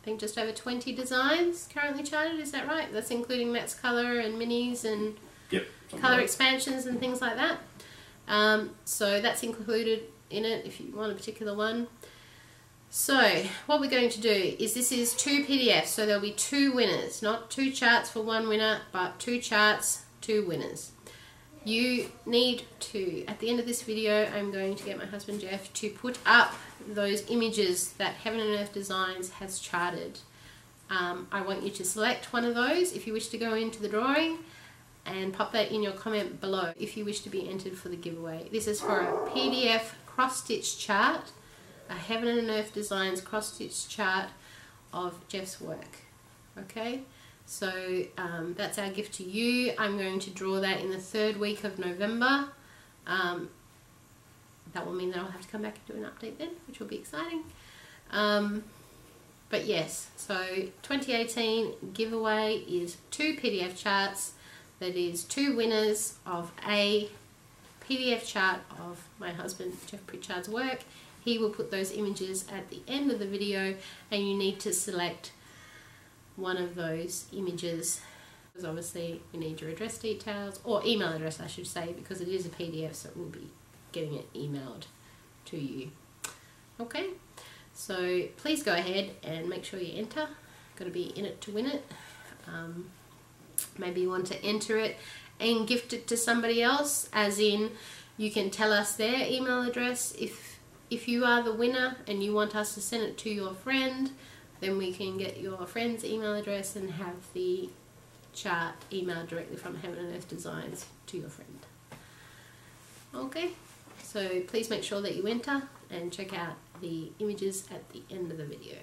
I think, just over 20 designs currently charted, is that right? That's including Matt's colour and minis and colour expansions and things like that. So that's included in it if you want a particular one. So what we're going to do is, this is 2 PDFs, so there'll be 2 winners, not 2 charts for 1 winner, but 2 charts, 2 winners. You need to, at the end of this video, I'm going to get my husband Jeff to put up those images that Heaven and Earth Designs has charted. I want you to select one of those if you wish to go into the drawing, and pop that in your comment below if you wish to be entered for the giveaway. This is for a PDF cross-stitch chart, a Heaven and Earth Designs cross-stitch chart of Jeff's work. Okay, so that's our gift to you. I'm going to draw that in the 3rd week of November. That will mean that I'll have to come back and do an update then, which will be exciting. But yes, so 2018 giveaway is 2 PDF charts. That is 2 winners of a PDF chart of my husband Jeff Pritchard's work. He will put those images at the end of the video, and you need to select one of those images, because obviously we need your address details, or email address I should say, because it is a PDF, so we'll be getting it emailed to you. Okay, so please go ahead and make sure you enter. Got to be in it to win it. Maybe you want to enter it and gift it to somebody else, as in you can tell us their email address. If you are the winner and you want us to send it to your friend, then we can get your friend's email address and have the chart emailed directly from Heaven and Earth Designs to your friend. Okay, so please make sure that you enter and check out the images at the end of the video.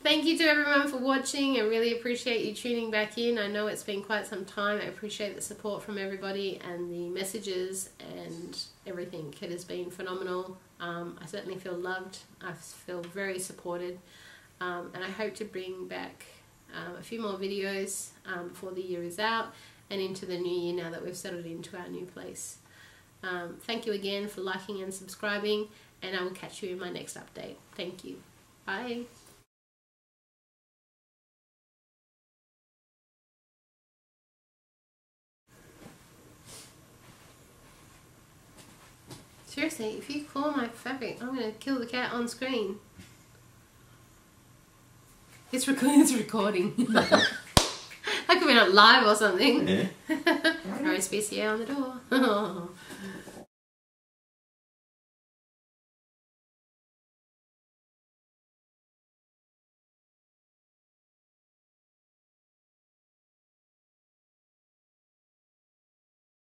Thank you to everyone for watching. I really appreciate you tuning back in. I know it's been quite some time. I appreciate the support from everybody and the messages and everything. It has been phenomenal. I certainly feel loved. I feel very supported. And I hope to bring back a few more videos before the year is out and into the new year, now that we've settled into our new place. Thank you again for liking and subscribing, and I will catch you in my next update. Thank you. Bye. Seriously, if you claw my fabric, I'm going to kill the cat on screen. It's recording. Like we're not live or something. Yeah. RSPCA on the door.